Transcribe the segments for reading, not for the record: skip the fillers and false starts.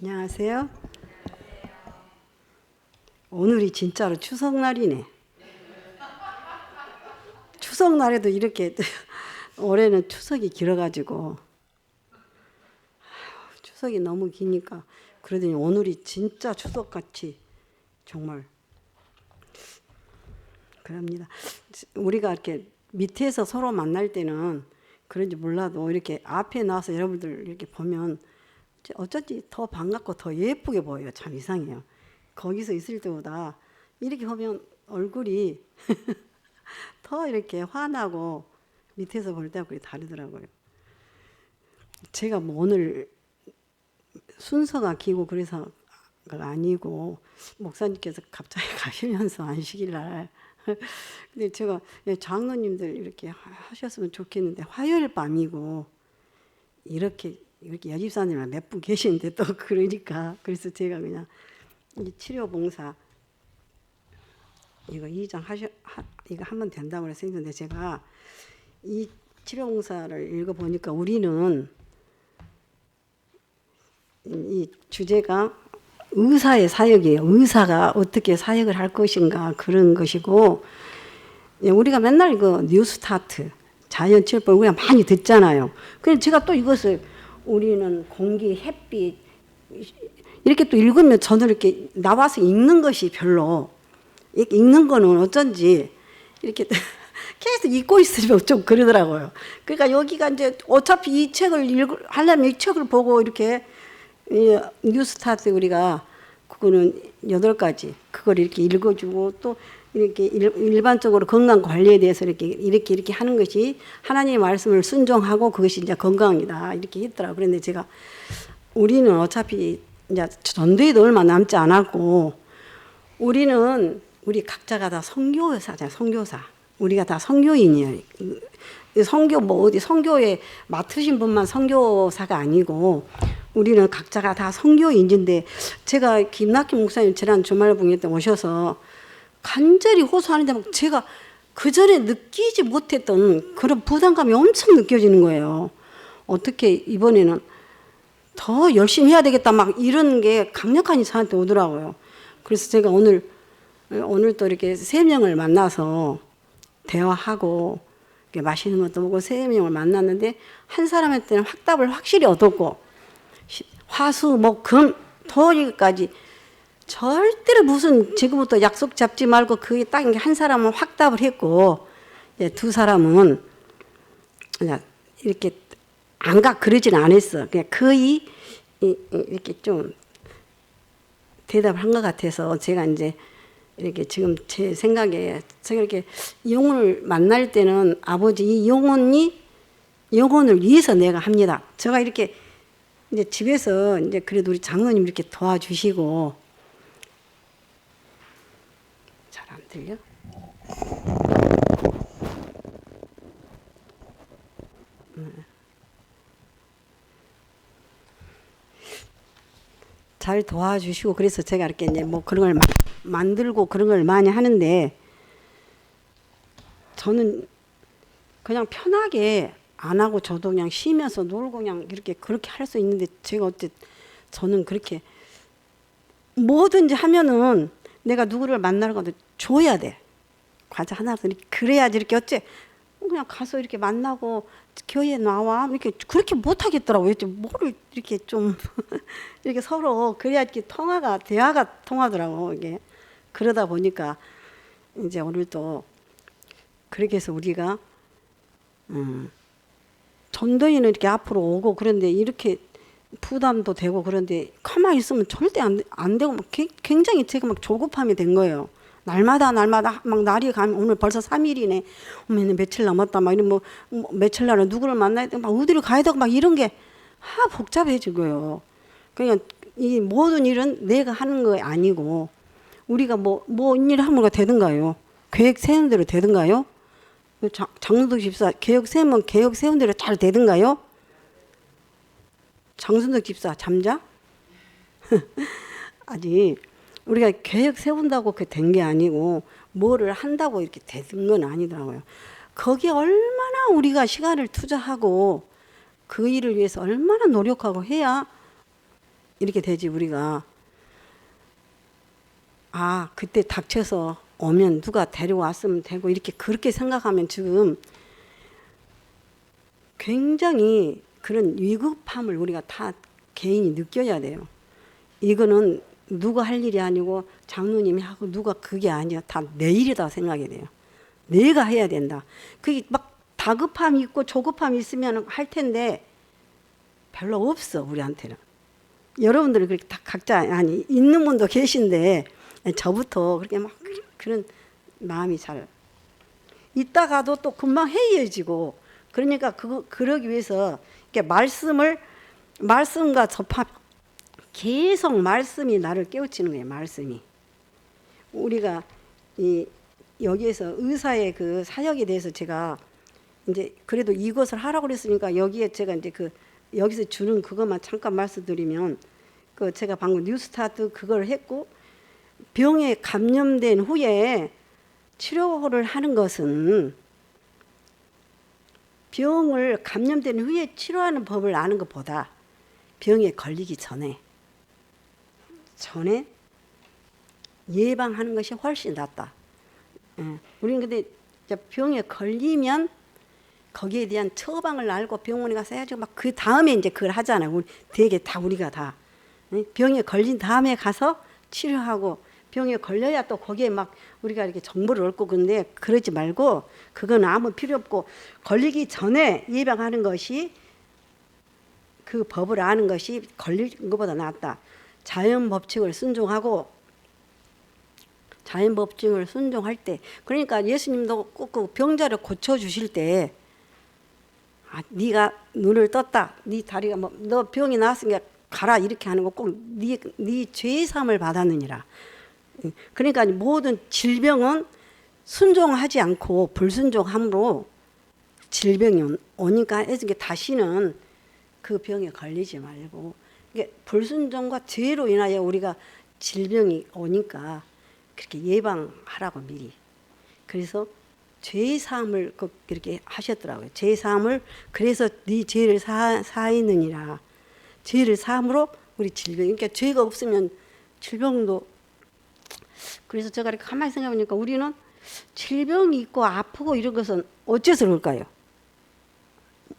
안녕하세요. 오늘이 진짜로 추석날이네. 추석날에도 이렇게 올해는 추석이 길어가지고 추석이 너무 기니까 그러더니 오늘이 진짜 추석같이 정말 그럽니다. 우리가 이렇게 밑에서 서로 만날 때는 그런지 몰라도 이렇게 앞에 나와서 여러분들 이렇게 보면 어쩐지 더 반갑고 더 예쁘게 보여요. 참 이상해요. 거기서 있을 때보다 이렇게 보면 얼굴이 더 이렇게 환하고 밑에서 볼 때 얼굴이 다르더라고요. 제가 뭐 오늘 순서가 기고 그래서가 아니고 목사님께서 갑자기 가시면서 안식일날 근데 제가 장로님들 이렇게 하셨으면 좋겠는데 화요일 밤이고 이렇게 여집사님만 몇 분 계시는데 또 그러니까 그래서 제가 그냥 이 치료봉사 이거 2장 이거 하면 된다고 그래서 했는데 제가 이 치료봉사를 읽어보니까 우리는 이 주제가 의사의 사역이에요. 의사가 어떻게 사역을 할 것인가 그런 것이고 우리가 맨날 그 뉴스타트 자연치료법 우리가 많이 듣잖아요. 그래서 제가 또 이것을 우리는 공기, 햇빛 이렇게 또 읽으면 저는 이렇게 나와서 읽는 것이 별로 읽는 거는 어쩐지 이렇게 계속 읽고 있으면 좀 그러더라고요. 그러니까 여기가 이제 어차피 이 책을 하려면 이 책을 보고 이렇게 뉴스타트 우리가 그거는 8가지 그걸 이렇게 읽어주고 또 이렇게 일반적으로 건강 관리에 대해서 이렇게 하는 것이 하나님의 말씀을 순종하고 그것이 이제 건강이다 이렇게 했더라고요. 그런데 제가 우리는 어차피 이제 전도에도 얼마 남지 않았고 우리 각자가 다 선교사잖아요. 선교사. 우리가 다 선교인이에요. 선교 뭐 어디 선교에 맡으신 분만 선교사가 아니고 우리는 각자가 다 선교인인데 제가 김낙희 목사님 지난 주말 봉회 때 오셔서 간절히 호소하는데 막 제가 그전에 느끼지 못했던 그런 부담감이 엄청 느껴지는 거예요. 어떻게 이번에는 더 열심히 해야 되겠다 막 이런 게 강력하니 저한테 오더라고요. 그래서 제가 오늘 또 이렇게 3명을 만나서 대화하고 맛있는 것도 먹고 3명을 만났는데 한 사람한테는 확답을 확실히 얻었고 화수 목 금 토일까지 절대로 무슨 지금부터 약속 잡지 말고 그게 딱 한 사람은 확답을 했고 이제 2 사람은 그냥 이렇게 안 가 그러진 않았어. 그냥 거의 이렇게 좀 대답을 한 것 같아서 제가 이제 이렇게 지금 제 생각에 제가 이렇게 영혼을 만날 때는 아버지 이 영혼을 위해서 내가 합니다. 제가 이렇게 이제 집에서 이제 그래도 우리 장로님 이렇게 도와주시고 잘 안 들려? 잘 도와주시고 그래서 제가 이렇게 이제 뭐 그런 걸 만들고 그런 걸 많이 하는데 저는 그냥 편하게 안 하고 저도 그냥 쉬면서 놀고 그냥 이렇게 그렇게 할 수 있는데 제가 저는 그렇게 뭐든지 하면은 내가 누구를 만나러 가도 줘야 돼. 과자 하나라도 그래야지 이렇게 어째 그냥 가서 이렇게 만나고 교회에 나와 이렇게 그렇게 못 하겠더라고요. 뭐를 이렇게 좀 이렇게 서로 그래야 이렇게 대화가 통하더라고 이게. 그러다 보니까 이제 오늘 또 그렇게 해서 우리가 전도인은 이렇게 앞으로 오고 그런데 이렇게 부담도 되고 그런데 가만히 있으면 절대 안 되고 막 굉장히 제가 막 조급함이 된 거예요. 날마다 막 날이 가면 오늘 벌써 3일이네. 어머 며칠 남았다. 막 이런 뭐 며칠 날은 누구를 만나야 되고 막 어디를 가야 되고 막 이런 게 복잡해지고요. 그러니까 이 모든 일은 내가 하는 거 아니고 우리가 뭐 일 하면 되든가요? 계획 세운 대로 되든가요? 장순덕 집사 계획 세우면 계획 세운 대로 잘 되든가요? 장순덕 집사 잠자? 아니 우리가 계획 세운다고 그게 된 게 아니고 뭐를 한다고 이렇게 되는 건 아니더라고요. 거기에 얼마나 우리가 시간을 투자하고 그 일을 위해서 얼마나 노력하고 해야 이렇게 되지. 우리가 아 그때 닥쳐서 오면 누가 데려왔으면 되고 이렇게 그렇게 생각하면 지금 굉장히 그런 위급함을 우리가 다 개인이 느껴야 돼요. 이거는 누가 할 일이 아니고 장로님이 하고 누가 그게 아니야. 다 내 일이다 생각이 돼요. 내가 해야 된다. 그게 막 다급함이 있고 조급함이 있으면 할 텐데 별로 없어 우리한테는. 여러분들은 그렇게 다 각자 아니 있는 분도 계신데 저부터 그렇게 막 그런 마음이 잘 있다가도 또 금방 해이해지고 그러니까 그러기 위해서 이렇게 말씀과 접합 계속 말씀이 나를 깨우치는 거예요. 말씀이 우리가 여기에서 의사의 그 사역에 대해서 제가 이제 그래도 이것을 하라고 그랬으니까 여기에 제가 이제 여기서 주는 그것만 잠깐 말씀드리면 제가 방금 뉴스타트 그걸 했고 병에 감염된 후에 치료를 하는 것은 병을 감염된 후에 치료하는 법을 아는 것보다 병에 걸리기 전에 예방하는 것이 훨씬 낫다. 우리는 근데 병에 걸리면 거기에 대한 처방을 알고 병원에 가서 해야지 막 그 다음에 이제 그걸 하잖아요. 우리 되게 다 우리가 다 병에 걸린 다음에 가서 치료하고 병에 걸려야 또 거기에 막 우리가 이렇게 정보를 얻고 근데 그러지 말고 그건 아무 필요 없고 걸리기 전에 예방하는 것이 그 법을 아는 것이 걸리는 것보다 낫다. 자연 법칙을 순종하고 자연 법칙을 순종할 때 그러니까 예수님도 꼭 그 병자를 고쳐 주실 때 네가 눈을 떴다. 네 다리가 너 병이 나았으니까 가라 이렇게 하는 거 꼭 네 죄 사함을 받았느니라. 그러니까 모든 질병은 순종하지 않고 불순종함으로 질병이 오니까 이게 다시는 그 병에 걸리지 말고 이게 불순종과 죄로 인하여 우리가 질병이 오니까 그렇게 예방하라고 미리. 그래서 죄 사함을 그렇게 하셨더라고요. 죄 사함을 그래서 네 죄를 사하느니라. 죄를 사함으로 우리 질병. 그러니까 죄가 없으면 질병도. 그래서 제가 이렇게 가만히 생각해보니까 우리는 질병이 있고 아프고 이런 것은 어째서 그럴까요?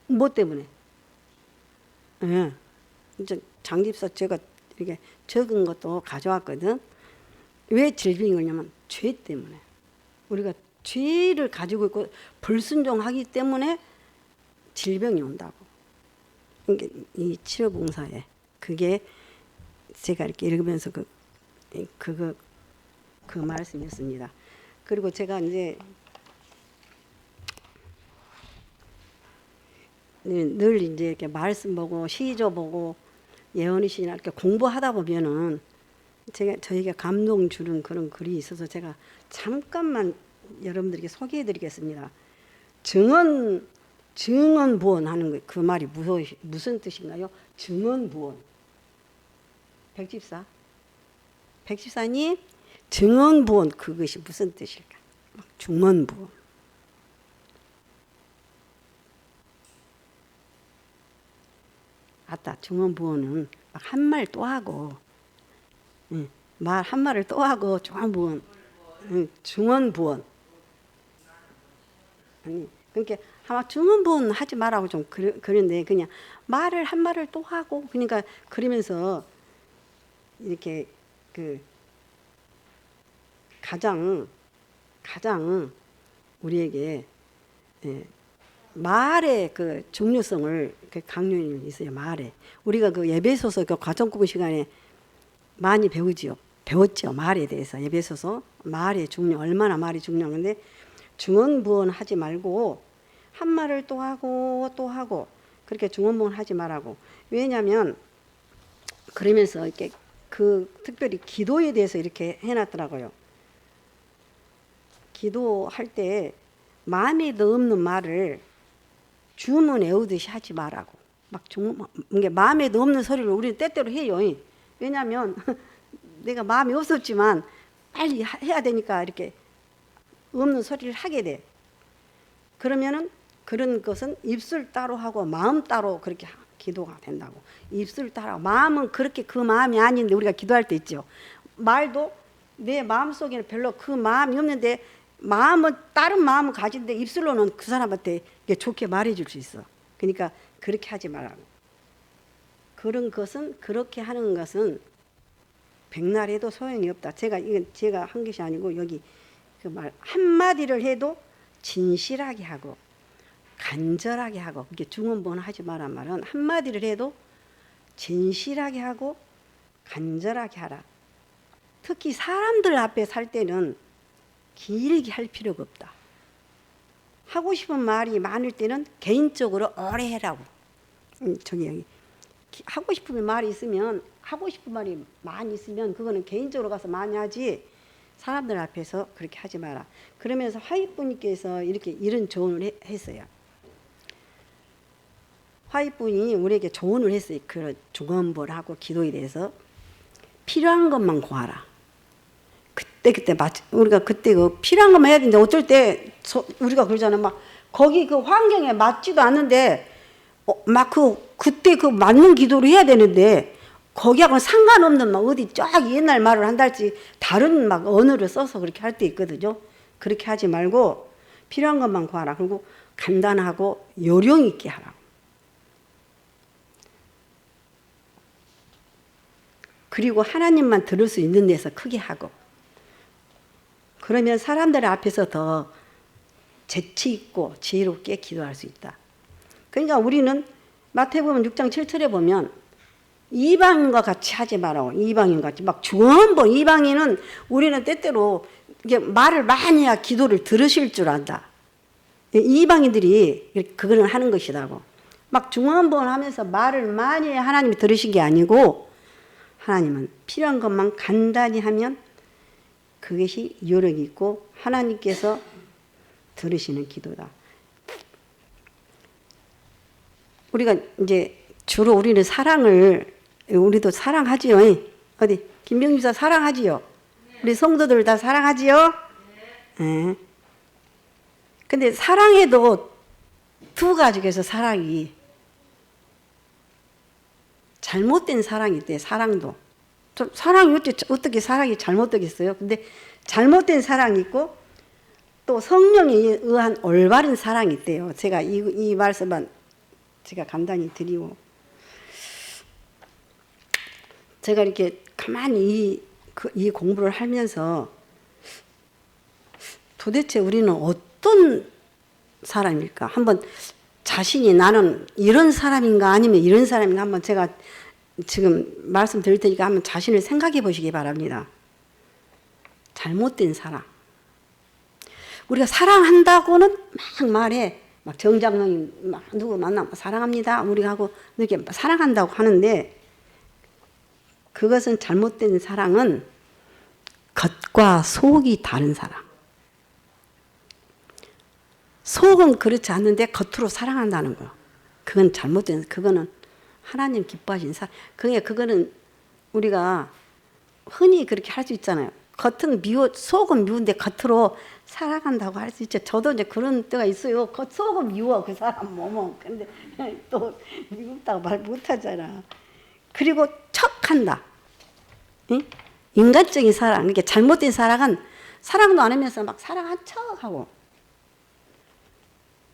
뭐 때문에? 예. 이제 장집사 제가 이렇게 적은 것도 가져왔거든. 왜 질병이 오냐면 죄 때문에. 우리가 죄를 가지고 있고 불순종하기 때문에 질병이 온다고. 그러니까 이 치료봉사에 그게 제가 이렇게 읽으면서 그 말씀이었습니다. 그리고 제가 이제 늘 이제 이렇게 말씀 보고 시조 보고 예언의 시나 이렇게 공부하다 보면은 저에게 감동 주는 그런 글이 있어서 제가 잠깐만 여러분들에게 소개해드리겠습니다. 증언부원 하는 거, 그 말이 무슨 뜻인가요? 증언부원. 백집사님, 증언부원 그것이 무슨 뜻일까? 중언부원. 아따, 증언부원은 한 말 또 하고, 말 한 말을 또 하고 중언부원, 중언부원. 그러니까 아마 중언부원 하지 말라고 좀 그런데 그냥 말을 한 말을 또 하고 그러니까 그러면서 이렇게 가장 우리에게 말의 그 중요성을 강요해 있어요. 말에 우리가 그 예배소서 그 과정구분 시간에 많이 배웠죠. 말에 대해서 예배소서 말의 중요 얼마나 말이 중요한데 중언부언 하지 말고 한 말을 또 하고 그렇게 중언부언 하지 말라고. 왜냐하면 그러면서 이렇게 특별히 기도에 대해서 이렇게 해놨더라고요. 기도할 때 마음에 없는 말을 주문 외우듯이 하지 말라고. 이게 마음에 없는 소리를 우리는 때때로 해요. 왜냐하면 내가 마음이 없었지만 빨리 해야 되니까 이렇게 없는 소리를 하게 돼. 그러면은 그런 것은 입술 따로 하고 마음 따로 그렇게 기도가 된다고. 입술 따라. 마음은 그렇게 그 마음이 아닌데 우리가 기도할 때 있죠. 말도 내 마음속에는 별로 그 마음이 없는데 마음은 다른 마음을 가진데 입술로는 그 사람한테 좋게 말해줄 수 있어. 그러니까 그렇게 하지 말라고. 그런 것은 그렇게 하는 것은 백날 해도 소용이 없다. 이건 제가 한 것이 아니고 여기 그 말 한마디를 해도 진실하게 하고 간절하게 하고 그게 중언부언 하지 말란 말은 한마디를 해도 진실하게 하고 간절하게 하라. 특히 사람들 앞에 살 때는 길게 할 필요가 없다. 하고 싶은 말이 많을 때는 개인적으로 오래 해라고. 여기 하고 싶은 말이 있으면 하고 싶은 말이 많이 있으면 그거는 개인적으로 가서 많이 하지 사람들 앞에서 그렇게 하지 마라. 그러면서 화이부님께서 이런 조언을 했어요. 화이분이 우리에게 조언을 했어요. 그런 중언부언하고 기도에 대해서 필요한 것만 구하라. 그때 우리가 그때 그 필요한 것만 해야 되는데 어쩔 때 우리가 그러잖아. 막 거기 그 환경에 맞지도 않는데 그때 그 맞는 기도를 해야 되는데 거기하고는 상관없는 막 어디 쫙 옛날 말을 한달지 다른 막 언어를 써서 그렇게 할 때 있거든요. 그렇게 하지 말고 필요한 것만 구하라. 그리고 간단하고 요령 있게 하라. 그리고 하나님만 들을 수 있는 데서 크게 하고. 그러면 사람들 앞에서 더 재치 있고 지혜롭게 기도할 수 있다. 그러니까 우리는 마태복음 6장 7절에 보면 이방인과 같이 하지 말라고. 이방인 같이 막 중언부언. 이방인은 우리는 때때로 이게 말을 많이 해야 기도를 들으실 줄 안다. 이방인들이 그거는 하는 것이라고. 막 중언부언 하면서 말을 많이 해야 하나님이 들으신 게 아니고 하나님은 필요한 것만 간단히 하면 그것이 요령이 있고 하나님께서 들으시는 기도다. 우리가 이제 주로 우리는 우리도 사랑하지요. 어디 김병주사 사랑하지요. 우리 성도들 다 사랑하지요. 네. 근데 사랑해도 두 가지에서 사랑이 잘못된 사랑이 있대. 사랑도 사랑이 어떻게 사랑이 잘못되겠어요? 근데 잘못된 사랑이 있고 또 성령에 의한 올바른 사랑이 있대요. 제가 이 말씀만 제가 간단히 드리고 제가 이렇게 가만히 이 공부를 하면서 도대체 우리는 어떤 사람일까? 한번 자신이 나는 이런 사람인가 아니면 이런 사람인가 한번 제가 지금 말씀드릴 테니까 한번 자신을 생각해 보시기 바랍니다. 잘못된 사랑. 우리가 사랑한다고는 막 말해. 막 정장로님 막 누구 만나면 사랑합니다. 우리가 하고 이렇게 사랑한다고 하는데 그것은 잘못된 사랑은 겉과 속이 다른 사랑. 속은 그렇지 않는데 겉으로 사랑한다는 거. 그건 잘못된, 그거는 하나님 기뻐하신 사랑. 그거는 우리가 흔히 그렇게 할 수 있잖아요. 겉은 속은 미운데 겉으로 사랑한다고 할 수 있죠. 저도 이제 그런 때가 있어요. 속은 미워, 그 사람 몸은. 근데 또 미웠다고 말 못하잖아. 그리고 척한다. 응? 인간적인 사랑. 이게 잘못된 사랑은 사랑도 안 하면서 막 사랑한 척하고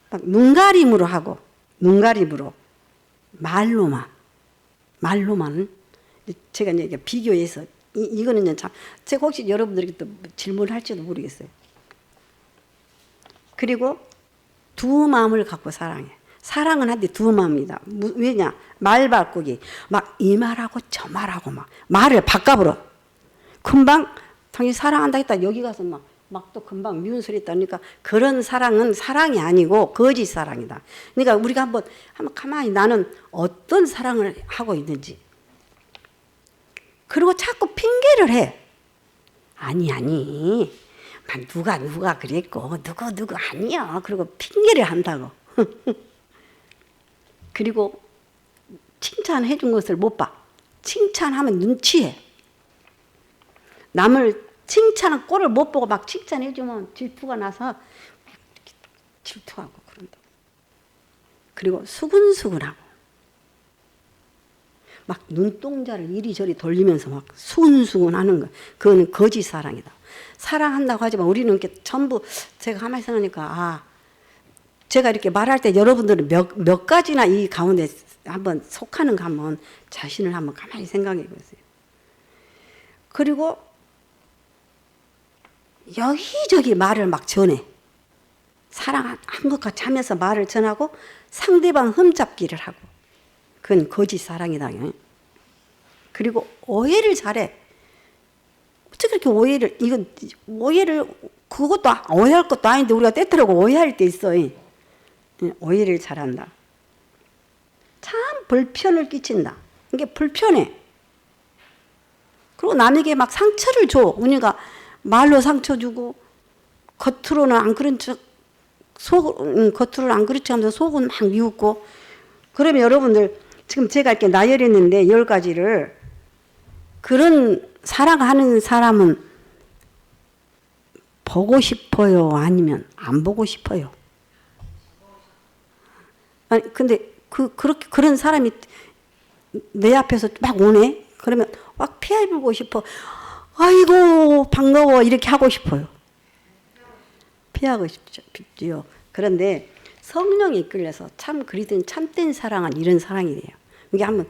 막 눈가림으로 하고 눈가림으로 말로만 제가 이제 비교해서 이거는 참 제가 혹시 여러분들에게 또 질문할지도 모르겠어요. 그리고 두 마음을 갖고 사랑해. 사랑은 한데 두 마음이다. 왜냐? 말 바꾸기. 막 이 말하고 저 말하고 막 말을 바꿔버려. 금방 당연히 사랑한다 했다 여기 가서 막 또 금방 미운 소리 했다니까 그런 사랑은 사랑이 아니고 거짓 사랑이다. 그러니까 우리가 한번 가만히 나는 어떤 사랑을 하고 있는지. 그리고 자꾸 핑계를 해. 아니. 누가 그랬고 누구 아니야. 그리고 핑계를 한다고. 그리고 칭찬해 준 것을 못 봐. 칭찬하면 눈치해. 남을 칭찬한 꼴을 못 보고 막 칭찬해 주면 질투가 나서 질투하고 그런다. 그리고 수근수근하고 막 눈동자를 이리저리 돌리면서 막 수근수근 하는 거. 그거는 거짓 사랑이다. 사랑한다고 하지만 우리는 이렇게 전부 제가 가만히 생각하니까 제가 이렇게 말할 때 여러분들은 몇 가지나 이 가운데 한번 속하는가 하면 자신을 한번 가만히 생각해 보세요. 그리고 여기저기 말을 막 전해. 사랑한 것 같이 하면서 말을 전하고 상대방 흠잡기를 하고. 그건 거짓 사랑이다. 그리고 오해를 잘해. 어떻게 그렇게 오해를, 그것도 오해할 것도 아닌데 우리가 때때로 오해할 때 있어. 오해를 잘한다. 참 불편을 끼친다. 이게 불편해. 그리고 남에게 막 상처를 줘. 우리가 말로 상처 주고, 겉으로는 안 그런 척, 겉으로는 안 그렇지 하면서 속은 막 미웃고. 그러면 여러분들, 지금 제가 이렇게 나열했는데 10가지를, 그런 사랑하는 사람은 보고 싶어요? 아니면 안 보고 싶어요? 아니, 근데 그런 사람이 내 앞에서 막 오네? 그러면 막 피해보고 싶어. 아이고, 반가워. 이렇게 하고 싶어요. 피하고 싶지요. 그런데 성령이 이끌려서 참 그리던 참된 사랑은 이런 사랑이래요. 이게 한번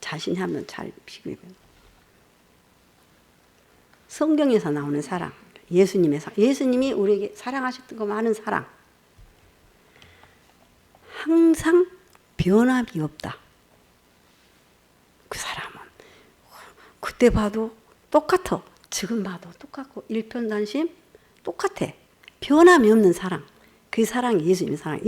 자신이 한번 잘 비교해봐요. 성경에서 나오는 사랑, 예수님의 사랑, 예수님이 우리에게 사랑하셨던 거 많은 사랑. 항상 변함이 없다. 그 사람은 그때 봐도 똑같아. 지금 봐도 똑같고 일편단심 똑같아. 변함이 없는 사랑. 그 사랑이 예수님의 사랑.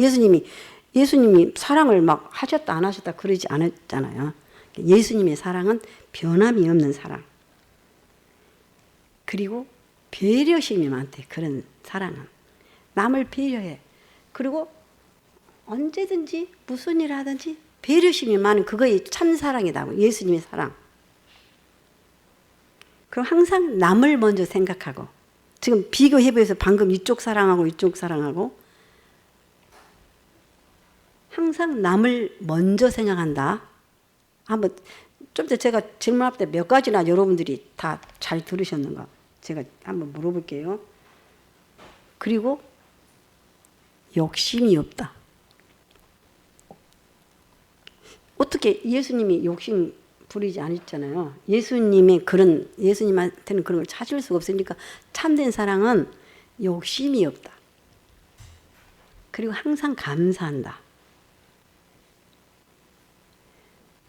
예수님이 사랑을 막 하셨다 안 하셨다 그러지 않았잖아요. 예수님의 사랑은 변함이 없는 사랑. 그리고 배려심이 많대. 그런 사랑은 남을 배려해. 그리고 언제든지 무슨 일 하든지 배려심이 많은 그거의 참사랑이다. 예수님의 사랑. 그럼 항상 남을 먼저 생각하고, 지금 비교해보세요. 방금 이쪽 사랑하고 이쪽 사랑하고, 항상 남을 먼저 생각한다. 한번 좀 더 제가 질문할 때 몇 가지나 여러분들이 다 잘 들으셨는가 제가 한번 물어볼게요. 그리고 욕심이 없다. 어떻게 예수님이 욕심 부리지 않았잖아요. 예수님한테는 그런 걸 찾을 수가 없으니까 참된 사랑은 욕심이 없다. 그리고 항상 감사한다.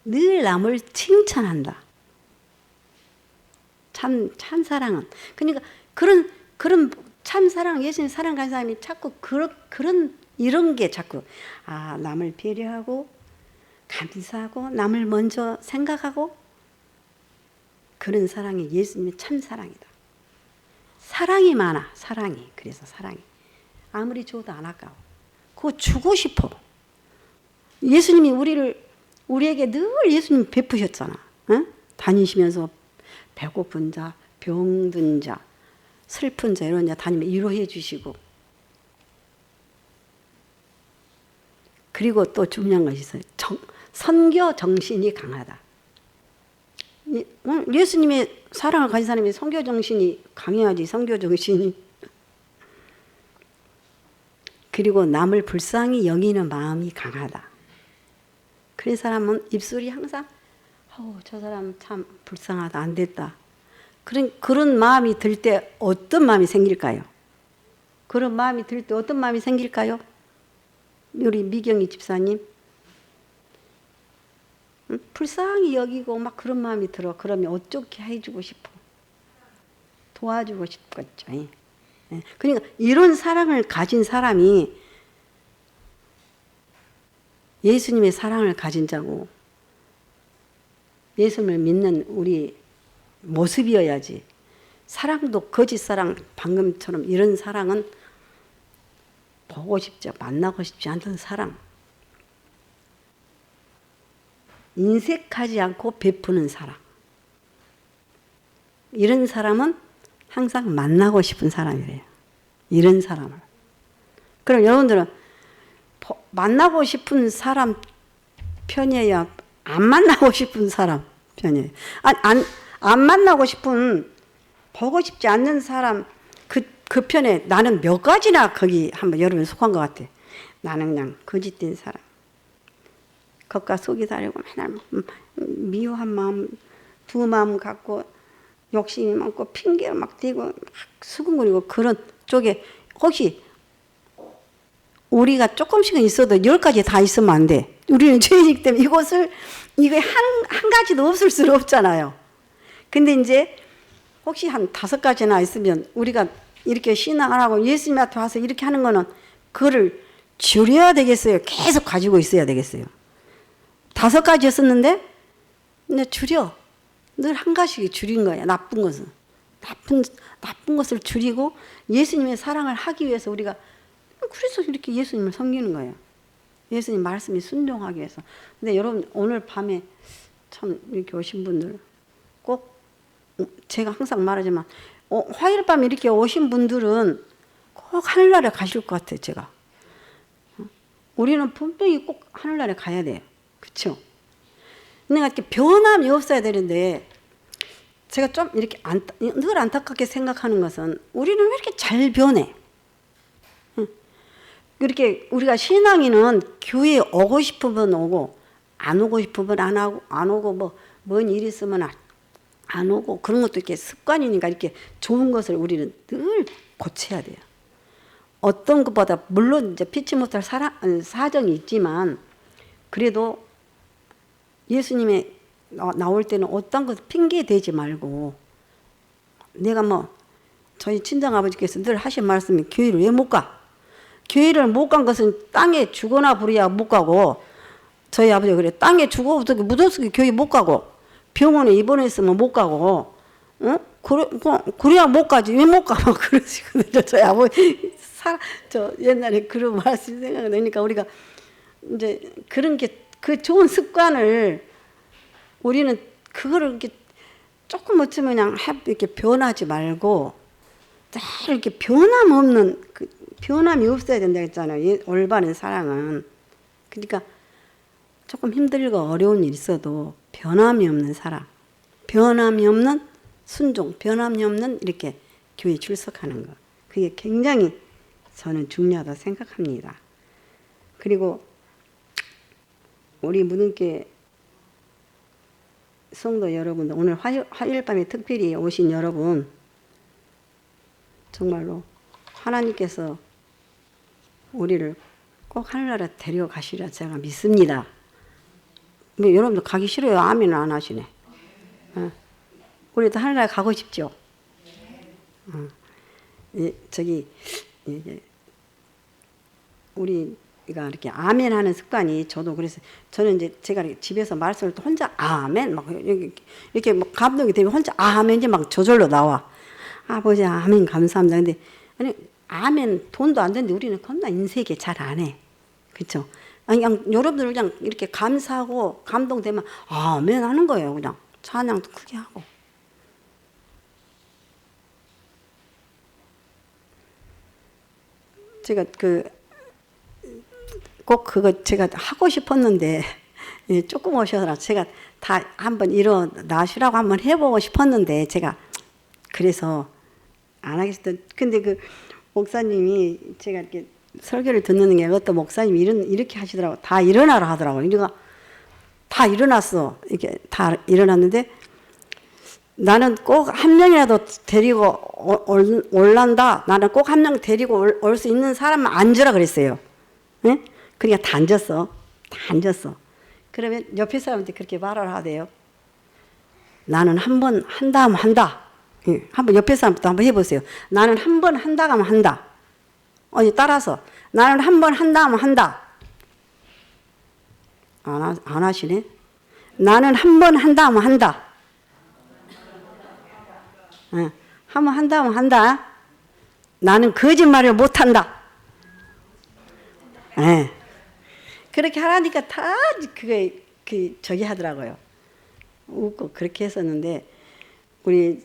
늘 남을 칭찬한다. 참 사랑은. 그러니까 그런 참사랑, 예수님 사랑 가진 사람이 자꾸 이런 게 자꾸 남을 배려하고 감사하고 남을 먼저 생각하고 그런 사랑이 예수님의 참사랑이다. 사랑이 많아. 사랑이. 그래서 사랑이. 아무리 줘도 안 아까워. 그거 주고 싶어. 예수님이 우리에게 늘 예수님 베푸셨잖아. 응? 다니시면서 배고픈 자, 병든 자, 슬픈 자 이런 자 다니면 위로해 주시고. 그리고 또 중요한 것이 있어요. 선교 정신이 강하다. 예수님의 사랑을 가진 사람이 선교 정신이 강해야지. 선교 정신이. 그리고 남을 불쌍히 여기는 마음이 강하다. 그런 사람은 입술이 항상 저 사람 참 불쌍하다. 안 됐다. 그런 마음이 들 때 어떤 마음이 생길까요? 그런 마음이 들 때 어떤 마음이 생길까요? 우리 미경이 집사님. 불쌍히 여기고 막 그런 마음이 들어. 그러면 어떻게 해주고 싶어? 도와주고 싶겠죠. 그러니까 이런 사랑을 가진 사람이 예수님의 사랑을 가진 자고 예수님을 믿는 우리 모습이어야지. 사랑도 거짓 사랑, 방금처럼 이런 사랑은 보고 싶지, 만나고 싶지 않던 사랑. 인색하지 않고 베푸는 사랑. 이런 사람은 항상 만나고 싶은 사람이래요. 이런 사람을. 그럼 여러분들은 만나고 싶은 사람 편이에요? 안 만나고 싶은 사람 편이에요. 안 만나고 싶은, 보고 싶지 않는 사람 그 편에 나는 몇 가지나 거기 한번 여러분 속한 것 같아. 나는 그냥 거짓된 사람. 겉과 속이 다르고 맨날 미워한 마음, 두 마음 갖고 욕심이 많고 핑계를 막 대고 막 수근거리고 그런 쪽에 혹시 우리가 조금씩은 있어도 10가지 다 있으면 안 돼. 우리는 죄이기 때문에 이거 한 가지도 없을 수는 없잖아요. 근데 이제 혹시 한 5가지나 있으면 우리가 이렇게 신앙을 하고 예수님 앞에 와서 이렇게 하는 거는 그거를 줄여야 되겠어요? 계속 가지고 있어야 되겠어요? 5가지였었는데 근데 줄여. 늘 한 가지 줄인 거야. 나쁜 것은. 나쁜 것을 줄이고 예수님의 사랑을 하기 위해서 우리가 그래서 이렇게 예수님을 섬기는 거예요. 예수님 말씀이 순종하기 위해서. 근데 여러분 오늘 밤에 참 이렇게 오신 분들 꼭 제가 항상 말하지만 화요일 밤에 이렇게 오신 분들은 꼭 하늘나라에 가실 것 같아요. 제가. 우리는 분명히 꼭 하늘나라에 가야 돼요. 그렇죠? 내가 이렇게 변함이 없어야 되는데 제가 좀 이렇게 늘 안타깝게 생각하는 것은 우리는 왜 이렇게 잘 변해? 그렇게 우리가 신앙인은 교회에 오고 싶으면 오고 안 오고 싶으면 안 오고 뭔 일 있으면 안 오고 그런 것도 이렇게 습관이니까 이렇게 좋은 것을 우리는 늘 고쳐야 돼요. 어떤 것보다 물론 이제 피치 못할 사정이 있지만 그래도 예수님의 나올 때는 어떤 것 핑계 대지 말고 내가 저희 친정아버지께서 늘 하신 말씀이 교회를 왜 못 가? 교회를 못 간 것은 땅에 죽거나 부려야 못 가고 저희 아버지가 그래 땅에 죽어 묻었으니 교회 못 가고 병원에 입원했으면 못 가고 그래야 못 가지 왜 못 가? 막 그러시거든요. 저희 아버지 저 옛날에 그런 말씀 생각나니까 우리가 이제 그런 게 그 좋은 습관을 우리는 그거를 이렇게 조금 어쩌면 그냥 이렇게 변하지 말고 잘 이렇게 변함이 없어야 된다 했잖아요. 올바른 사랑은. 그러니까 조금 힘들고 어려운 일 있어도 변함이 없는 사랑, 변함이 없는 순종, 변함이 없는 이렇게 교회 출석하는 것. 그게 굉장히 저는 중요하다고 생각합니다. 그리고 우리 무등교회 성도 여러분들, 오늘 화요일 밤에 특별히 오신 여러분, 정말로 하나님께서 우리를 꼭 하늘나라 데려가시리라 제가 믿습니다. 여러분들 가기 싫어요? 아멘은 안 하시네. 우리도 하늘나라 가고 싶죠? 우리가 이렇게 아멘 하는 습관이 저도 그래서 저는 이제 제가 집에서 말씀을 또 혼자 아멘 막 이렇게 막 감동이 되면 혼자 아멘이 막 저절로 나와. 아버지 아멘 감사합니다. 근데 아니 아멘 돈도 안 되는데 우리는 겁나 인색에 잘 안 해. 그렇죠? 그냥 여러분들 그냥 이렇게 감사하고 감동되면 아멘 하는 거예요. 그냥 찬양도 크게 하고. 제가 꼭 그거 제가 하고 싶었는데 조금 오셔서 제가 다 한번 일어나시라고 한번 해보고 싶었는데 제가 그래서 안 하겠어요. 근데 그 목사님이 제가 이렇게 설교를 듣는 게 어떤 목사님이 이렇게 하시더라고. 다 일어나라 하더라고요. 그러니까 다 일어났어. 이렇게 다 일어났는데 나는 꼭 한 명이라도 데리고 올란다. 나는 꼭 한 명 데리고 올 수 있는 사람만 앉으라 그랬어요. 네? 그러니까 다 앉았어. 다 앉았어. 그러면 옆에 사람한테 그렇게 말을 하대요. 나는 한 번 한다 하면 한다. 한번 옆에 사람부터 한번 해보세요. 나는 한 번 한다 하면 한다. 따라서 나는 한 번 한다 하면 한다. 안 하시네. 나는 한 번 한다 하면 한다. 한 번 한다 하면 한다. 나는 거짓말을 못한다. 그렇게 하라니까 다 저기 하더라고요. 웃고 그렇게 했었는데 우리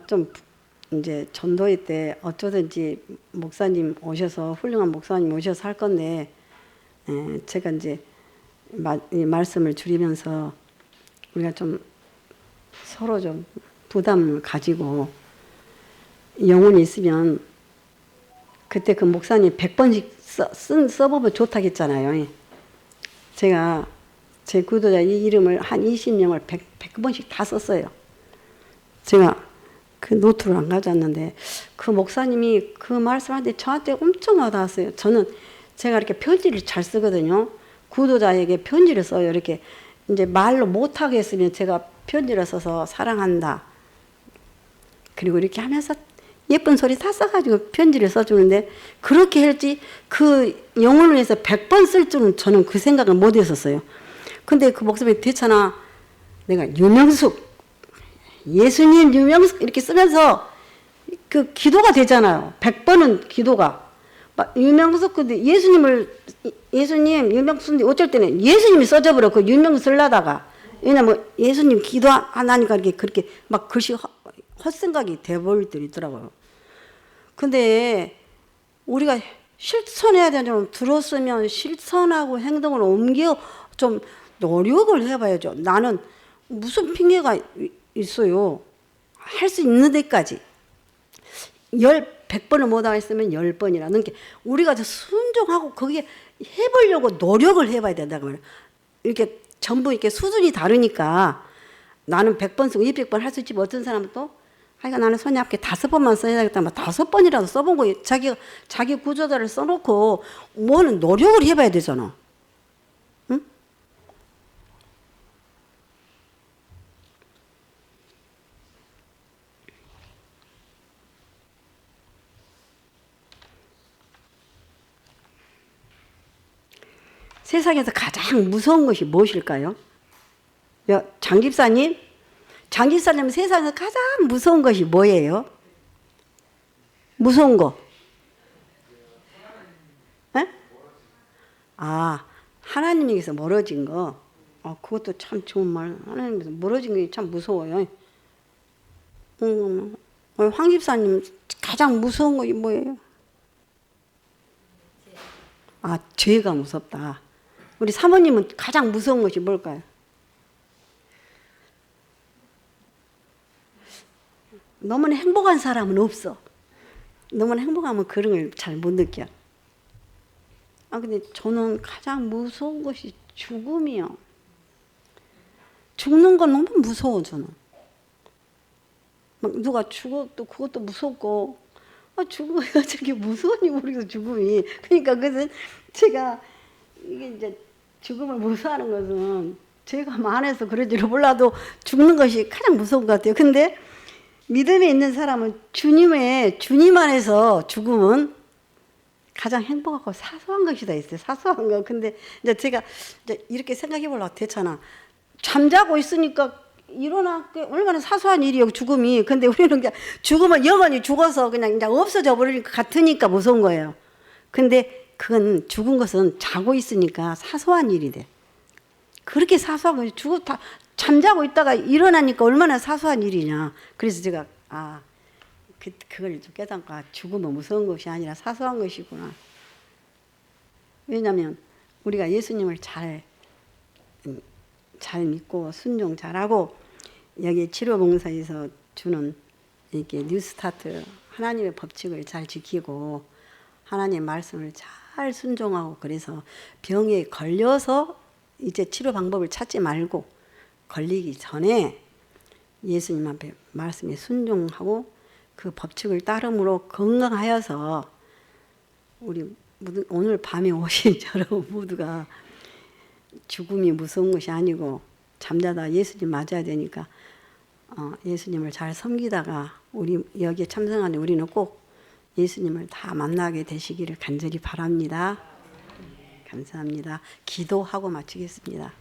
좀 이제 전도회 때 어쩌든지 목사님 오셔서 훌륭한 목사님 오셔서 할 건데 제가 이제 이 말씀을 줄이면서 우리가 좀 서로 좀 부담을 가지고 영혼이 있으면 그때 그 목사님 100번씩 써보면 좋다고 했잖아요. 제가 제 구도자 이 이름을 한 20명을 100번씩 다 썼어요. 제가 그 노트를 안 가져왔는데 그 목사님이 그 말씀하는데 저한테 엄청 와닿았어요. 저는 제가 이렇게 편지를 잘 쓰거든요. 구도자에게 편지를 써요. 이렇게 이제 말로 못하게 했으면 제가 편지를 써서 사랑한다. 그리고 이렇게 하면서 예쁜 소리 다 써가지고 편지를 써주는데 그렇게 할지 그 영혼을 위해서 100번 쓸 줄은 저는 그 생각을 못 했었어요. 근데 그 목사님이 대처나 내가 유명숙 예수님 유명숙 이렇게 쓰면서 그 기도가 되잖아요. 100번은 기도가 막 유명숙 근데 예수님 유명숙인데 어쩔 때는 예수님이 써져버려 그 유명 쓰려다가 왜냐면 예수님 기도 안 하니까 이렇게 그렇게 막 글씨 헛생각이 돼버릴 때도 있더라고요. 근데 우리가 실천해야 되는 좀 들었으면 실천하고 행동을 옮겨 좀 노력을 해봐야죠. 나는 무슨 핑계가 있어요. 할 수 있는 데까지 100번을 못하고 있으면 10번이라는 게 우리가 순종하고 거기에 해보려고 노력을 해봐야 된다고 말이에요. 이렇게 전부 이렇게 수준이 다르니까 나는 100번 쓰고 200번 할 수 있지 어떤 사람은 또 하여간 나는 손이 앞에 5번만 써야겠다. 5번이라도 써본 거 자기 구조자를 써놓고 뭐는 노력을 해봐야 되잖아. 응? 세상에서 가장 무서운 것이 무엇일까요? 장 집사님? 장 집사님 세상에서 가장 무서운 것이 뭐예요? 무서운 거? 에? 아, 하나님에게서 멀어진 거. 그것도 참 좋은 말. 하나님에게서 멀어진 게 참 무서워요. 황 집사님 가장 무서운 것이 뭐예요? 아, 죄가 무섭다. 우리 사모님은 가장 무서운 것이 뭘까요? 너무나 행복한 사람은 없어. 너무나 행복하면 그런 걸 잘 못 느껴. 근데 저는 가장 무서운 것이 죽음이요. 죽는 건 너무 무서워, 저는. 막 누가 죽어도 그것도 무섭고, 죽음이 저렇게 무서운지 모르겠어, 죽음이. 그러니까 그것은 제가 이게 이제 죽음을 무서워하는 것은 죄가 많아서 그런지를 몰라도 죽는 것이 가장 무서운 것 같아요. 근데 믿음에 있는 사람은 주님 안에서 죽음은 가장 행복하고 사소한 것이 다 있어요. 사소한 거. 근데 이제 제가 이제 이렇게 생각해 보려고 했잖아. 잠자고 있으니까 일어나 얼마나 사소한 일이에요, 죽음이. 근데 우리는 그냥 죽으면 영원히 죽어서 그냥 이제 없어져 버릴 것 같으니까 무서운 거예요. 근데 그건 죽은 것은 자고 있으니까 사소한 일이 돼. 그렇게 사소한 거지. 잠자고 있다가 일어나니까 얼마나 사소한 일이냐. 그래서 제가 그걸 좀 깨닫고 죽으면 무서운 것이 아니라 사소한 것이구나. 왜냐하면 우리가 예수님을 잘 믿고 순종 잘하고 여기 치료봉사에서 주는 이렇게 뉴스타트 하나님의 법칙을 잘 지키고 하나님의 말씀을 잘 순종하고 그래서 병에 걸려서 이제 치료 방법을 찾지 말고 걸리기 전에 예수님 앞에 말씀에 순종하고 그 법칙을 따름으로 건강하여서 우리 오늘 밤에 오신 여러분 모두가 죽음이 무서운 것이 아니고 잠자다 예수님 맞아야 되니까 예수님을 잘 섬기다가 우리 여기에 참석하는 우리는 꼭 예수님을 다 만나게 되시기를 간절히 바랍니다. 감사합니다. 기도하고 마치겠습니다.